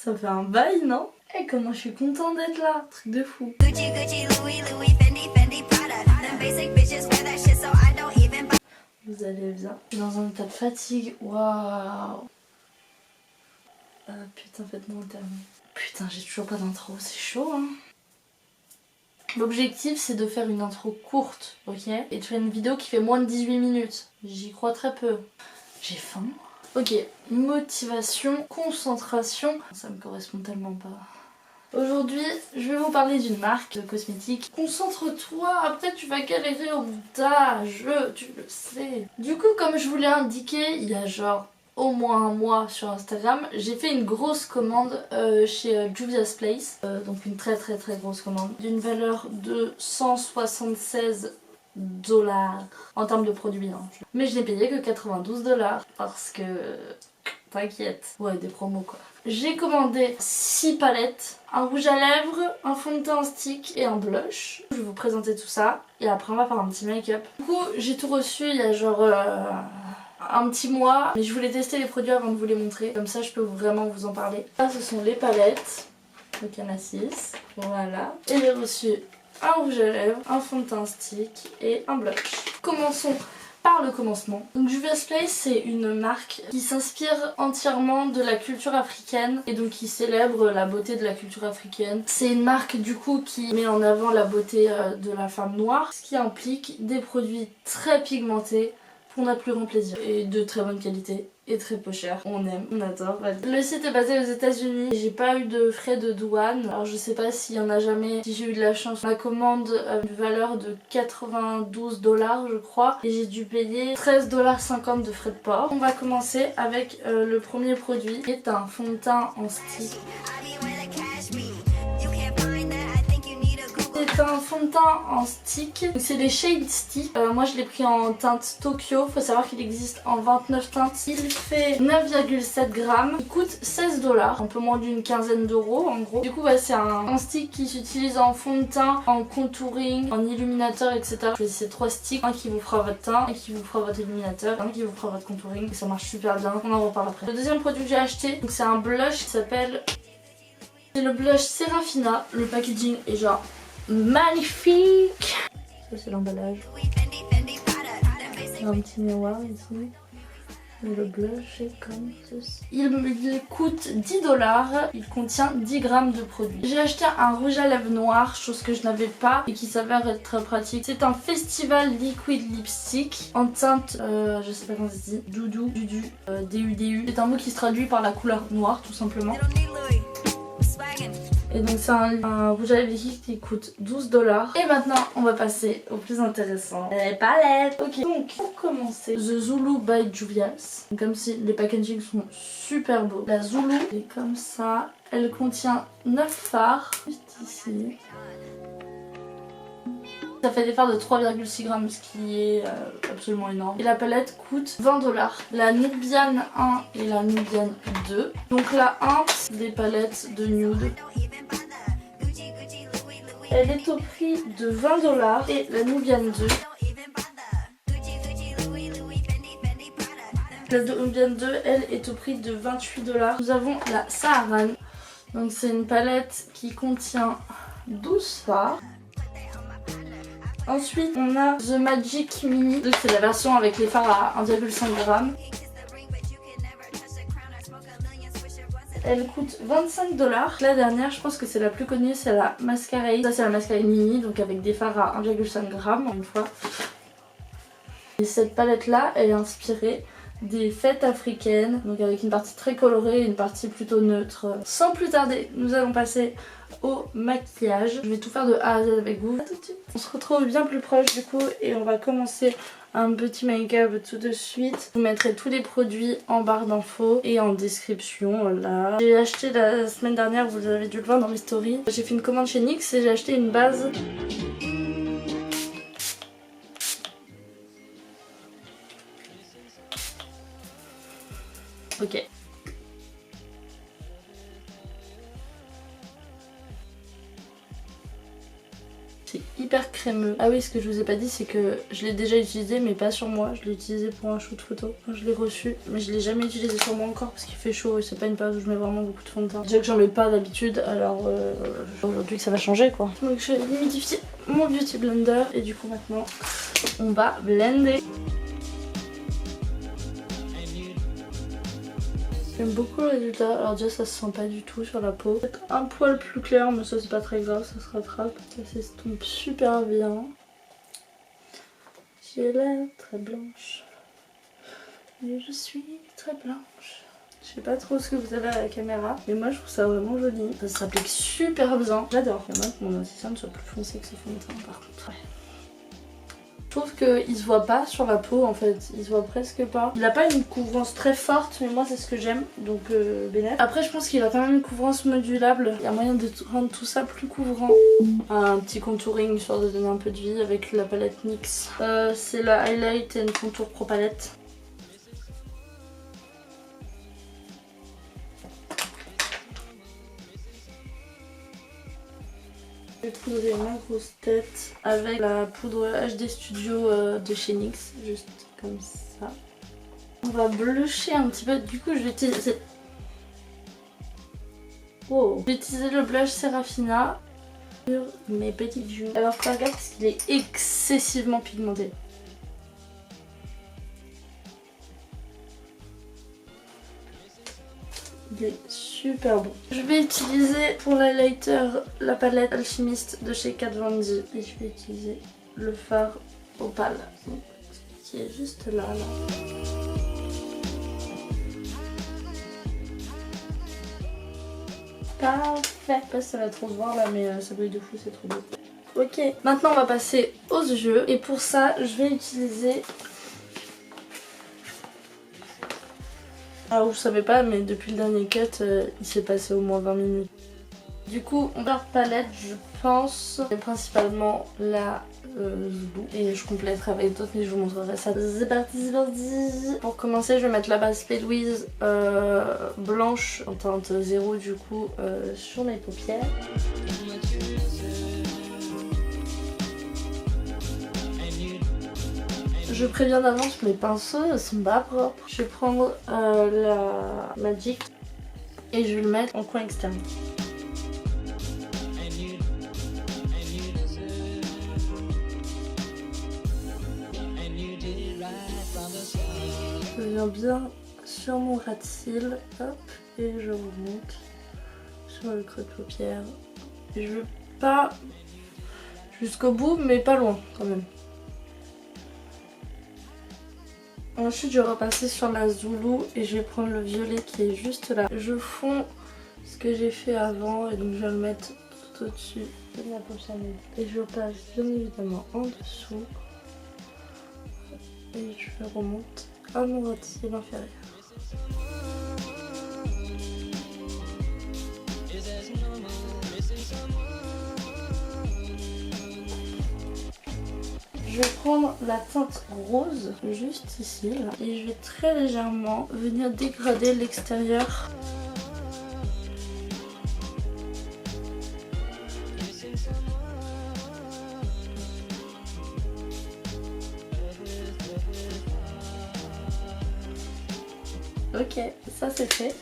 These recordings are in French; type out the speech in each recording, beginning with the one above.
Ça fait un bail, non? Eh, comment je suis contente d'être là, truc de fou. Vous allez bien? Je suis dans un état de fatigue, waouh. Putain, faites-moi un terme. Putain, j'ai toujours pas d'intro, c'est chaud, hein. L'objectif, c'est de faire une intro courte, ok? Et de faire une vidéo qui fait moins de 18 minutes. J'y crois très peu. J'ai faim. Ok, motivation, concentration. Ça me correspond tellement pas. Aujourd'hui, je vais vous parler d'une marque de cosmétiques. Concentre-toi, après tu vas galérer au montage, tu le sais. Du coup, comme je vous l'ai indiqué, il y a genre au moins un mois sur Instagram, j'ai fait une grosse commande chez Juvia's Place. Donc une très grosse commande. D'une valeur de 176 $ en termes de produits. Hein. Mais je n'ai payé que 92 $ parce que... T'inquiète. Ouais, des promos quoi. J'ai commandé 6 palettes, un rouge à lèvres, un fond de teint en stick et un blush. Je vais vous présenter tout ça et après on va faire un petit make-up. Du coup, j'ai tout reçu il y a genre un petit mois, mais je voulais tester les produits avant de vous les montrer. Comme ça, je peux vraiment vous en parler. Là, ce sont les palettes. Donc il y en a 6. Voilà. Et j'ai reçu un rouge à lèvres, un fond de teint stick et un blush. Commençons par le commencement. Donc Juvia's Place, c'est une marque qui s'inspire entièrement de la culture africaine et donc qui célèbre la beauté de la culture africaine. C'est une marque du coup qui met en avant la beauté de la femme noire, ce qui implique des produits très pigmentés pour notre plus grand plaisir et de très bonne qualité et très peu cher. On aime, on adore. Le site est basé aux États-Unis. J'ai pas eu de frais de douane. Alors je sais pas s'il y en a jamais. Si j'ai eu de la chance, ma commande a une valeur de 92 $ je crois et j'ai dû payer 13,50 $ de frais de port. On va commencer avec le premier produit qui est un fond de teint en stick. C'est un fond de teint en stick, c'est les Shade Stick. Moi je l'ai pris en teinte Tokyo, faut savoir qu'il existe en 29 teintes. Il fait 9,7 grammes, il coûte 16 $, un peu moins d'une quinzaine d'euros en gros. Du coup ouais, c'est un stick qui s'utilise en fond de teint, en contouring, en illuminateur, etc. Choisissez 3 sticks, un qui vous fera votre teint, un qui vous fera votre illuminateur, un qui vous fera votre contouring, et ça marche super bien, on en reparle après. Le deuxième produit que j'ai acheté, c'est un blush qui s'appelle... C'est le blush Serafina, le packaging est genre magnifique. Ça c'est l'emballage. Il y a un petit miroir ici. Et le blush est comme ceci. Il coûte 10 $. Il contient 10 grammes de produit. J'ai acheté un rouge à lèvres noir, chose que je n'avais pas et qui s'avère être très pratique. C'est un Festival Liquid Lipstick en teinte, je sais pas comment ça se dit, Doudou, Dudu, DUDU. C'est un mot qui se traduit par la couleur noire tout simplement. Et donc c'est un rouge à lèvres liquide qui coûte 12 $. Et maintenant on va passer au plus intéressant, les palettes. Ok, donc pour commencer, The Zulu by Juvia's. Comme si les packaging sont super beaux. La Zulu est comme ça. Elle contient 9 fards, juste ici. Ça fait des fards de 3,6 grammes, ce qui est absolument énorme. Et la palette coûte 20 $. La Nubian 1 et la Nubian 2. Donc la 1, c'est des palettes de nude. Elle est au prix de 20 $ et la Nubian 2. La Nubian 2, elle est au prix de 28 $. Nous avons la Saharan. Donc c'est une palette qui contient 12 fards. Ensuite, on a The Magic Mini. C'est la version avec les fards à 1,5 g. Elle coûte 25 $. La dernière, je pense que c'est la plus connue, c'est la Mascara. Ça, c'est la Mascara Mini, donc avec des fards à 1,5 g, une fois. Et cette palette-là, elle est inspirée des fêtes africaines, donc avec une partie très colorée et une partie plutôt neutre. Sans plus tarder, nous allons passer au maquillage. Je vais tout faire de A à Z avec vous. A tout de suite. On se retrouve bien plus proche du coup et on va commencer un petit make-up tout de suite. Je vous mettrai tous les produits en barre d'infos et en description là. J'ai acheté la semaine dernière, vous avez dû le voir dans mes stories. J'ai fait une commande chez NYX et j'ai acheté une base. Ok. C'est hyper super crémeux. Ah oui, ce que je vous ai pas dit, c'est que je l'ai déjà utilisé, mais pas sur moi. Je l'ai utilisé pour un shoot photo quand je l'ai reçu, mais je l'ai jamais utilisé sur moi encore parce qu'il fait chaud et c'est pas une période où je mets vraiment beaucoup de fond de teint. Déjà que j'en mets pas d'habitude, alors aujourd'hui que ça va changer quoi. Donc j'ai humidifié mon beauty blender et du coup maintenant on va blender. J'aime beaucoup le résultat. Alors déjà ça se sent pas du tout sur la peau. Peut-être un poil plus clair mais ça c'est pas très grave, ça se rattrape. Ça s'estompe super bien. J'ai l'air très blanche. Mais je suis très blanche. Je sais pas trop ce que vous avez à la caméra, mais moi je trouve ça vraiment joli. Ça s'applique super bien. J'adore. Il y en a que mon assistant soit plus foncé que ce fond de teint par contre. Ouais. Je trouve qu'il se voit pas sur la peau en fait, il se voit presque pas. Il a pas une couvrance très forte, mais moi c'est ce que j'aime, donc bénéf. Après je pense qu'il a quand même une couvrance modulable. Il y a moyen de rendre tout ça plus couvrant. Un petit contouring histoire de donner un peu de vie avec la palette NYX. C'est la Highlight and Contour Pro Palette. Je vais poudrer ma grosse tête avec la poudre HD Studio de chez NYX, juste comme ça. On va blusher un petit peu, du coup je vais utiliser... Oh. Je vais utiliser le blush Serafina sur mes petites joues. Alors pas regarde parce qu'il est excessivement pigmenté. Il est super bon. Je vais utiliser pour l'highlighter la palette Alchimiste de chez Kat Von D. Et je vais utiliser le fard Opale qui est juste là. Parfait. Je sais pas si ça va trop se voir là, mais ça brille de fou, c'est trop beau. Ok, maintenant on va passer aux yeux. Et pour ça, je vais utiliser... Alors je savais pas, mais depuis le dernier cut, il s'est passé au moins 20 minutes. Du coup, on leur palette, je pense, principalement la Zulu. Et je compléterai avec d'autres, mais je vous montrerai ça. C'est parti, c'est parti. Pour commencer, je vais mettre la base P. Louise blanche en teinte 0 du coup sur mes paupières. Je préviens d'avance, mes pinceaux sont pas propres. Je vais prendre la Magic et je vais le mettre en coin externe. Je viens bien sur mon ras de cils, hop, et je remonte sur le creux de paupière. Et je veux pas jusqu'au bout, mais pas loin quand même. Ensuite je vais repasser sur la Zulu et je vais prendre le violet qui est juste là. Je fonds ce que j'ai fait avant et donc je vais le mettre tout au-dessus de ma paupière. Et je passe bien évidemment en dessous. Et je remonte à mon ras de cils inférieur. Je vais prendre la teinte rose, juste ici, là, et je vais très légèrement venir dégrader l'extérieur. Ok, ça c'est fait.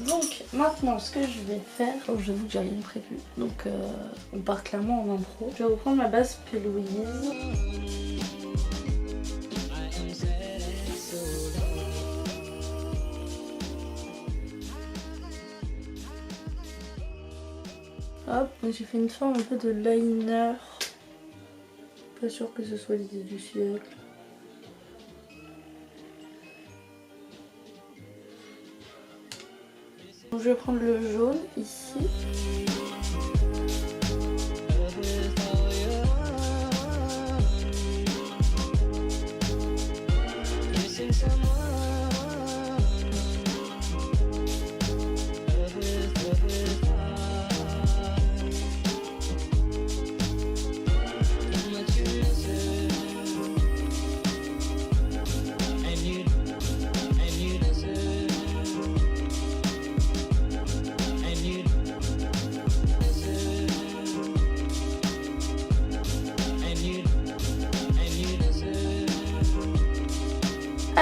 Donc maintenant ce que je vais faire, oh j'avoue que j'ai rien prévu, donc on part clairement en impro. Je vais reprendre ma base P. Louise. Hop, donc j'ai fait une forme un peu de liner. Pas sûr que ce soit l'idée du siècle. Donc je vais prendre le jaune ici.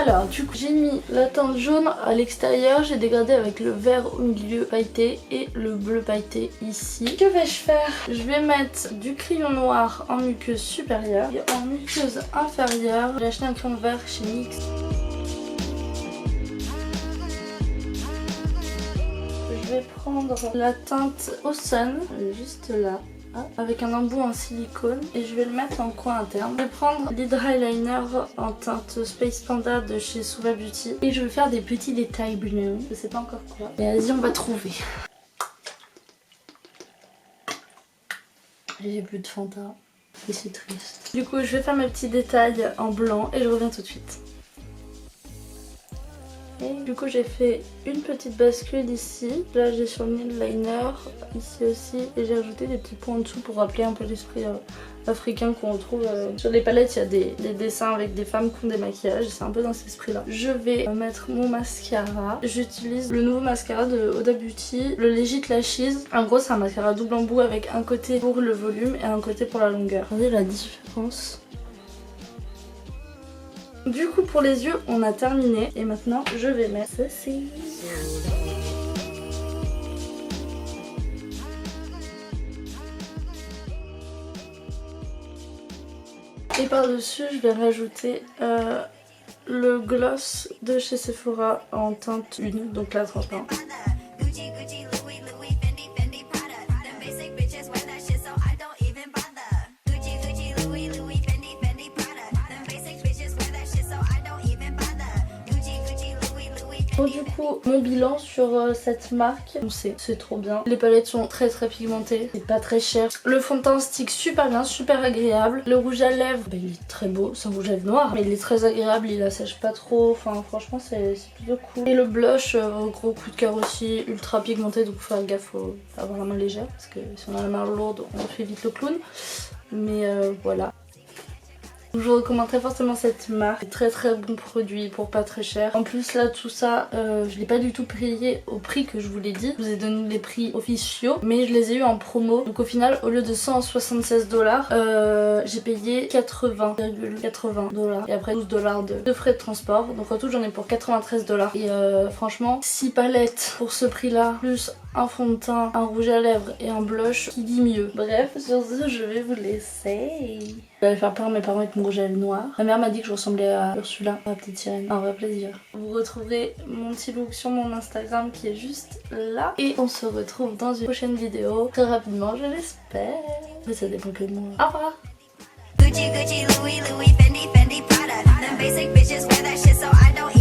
Alors du coup j'ai mis la teinte jaune à l'extérieur, j'ai dégradé avec le vert au milieu pailleté et le bleu pailleté ici. Que vais-je faire? Je vais mettre du crayon noir en muqueuse supérieure et en muqueuse inférieure. J'ai acheté un crayon vert chez NYX. Je vais prendre la teinte au sun, juste là, avec un embout en silicone et je vais le mettre en coin interne. Je vais prendre l'Hydra Eyeliner en teinte Space Panda de chez Suva Beauty et je vais faire des petits détails bleus. Je sais pas encore quoi. Mais vas-y, on va trouver. J'ai plus de Fanta et c'est triste. Du coup, je vais faire mes petits détails en blanc et je reviens tout de suite. Et du coup j'ai fait une petite bascule ici, là j'ai surligné le liner, ici aussi, et j'ai ajouté des petits points en dessous pour rappeler un peu l'esprit africain qu'on retrouve. Sur les palettes il y a des dessins avec des femmes qui ont des maquillages, c'est un peu dans cet esprit là. Je vais mettre mon mascara, j'utilise le nouveau mascara de Huda Beauty, le Legit Lashes. En gros c'est un mascara double embout avec un côté pour le volume et un côté pour la longueur. Regardez la différence. Du coup pour les yeux on a terminé et maintenant je vais mettre ceci. Et par dessus je vais rajouter le gloss de chez Sephora en teinte 1, donc la transparente. Bon, du coup, mon bilan sur cette marque, c'est trop bien. Les palettes sont très pigmentées, c'est pas très cher. Le fond de teint stick super bien, super agréable. Le rouge à lèvres, bah, il est très beau, c'est un rouge à lèvres noir, mais il est très agréable, il assèche pas trop. Enfin, franchement, c'est plutôt cool. Et le blush, gros coup de cœur aussi, ultra pigmenté, donc faut faire gaffe, faut avoir la main légère, parce que si on a la main lourde, on fait vite le clown. Mais voilà. Je vous recommande très fortement cette marque, très bon produit pour pas très cher. En plus là tout ça je l'ai pas du tout payé au prix que je vous l'ai dit. Je vous ai donné les prix officiaux mais je les ai eu en promo. Donc au final au lieu de 176 $, j'ai payé 80,80 $ et après 12 $ de frais de transport. Donc en tout j'en ai pour 93 $. Et franchement 6 palettes pour ce prix là plus un fond de teint, un rouge à lèvres et un blush, qui dit mieux. Bref, sur ce je vais vous laisser. Je vais aller faire peur à mes parents avec mon rouge à lèvres noir. Ma mère m'a dit que je ressemblais à Ursula, la petite sirène. Un vrai plaisir. Vous retrouverez mon petit look sur mon Instagram qui est juste là. Et on se retrouve dans une prochaine vidéo très rapidement, je l'espère. Mais ça dépend que de moi. Au revoir. Gucci, Gucci, Louis, Louis, Fendi, Fendi, Prada. Them basic bitches wear that shit so I don't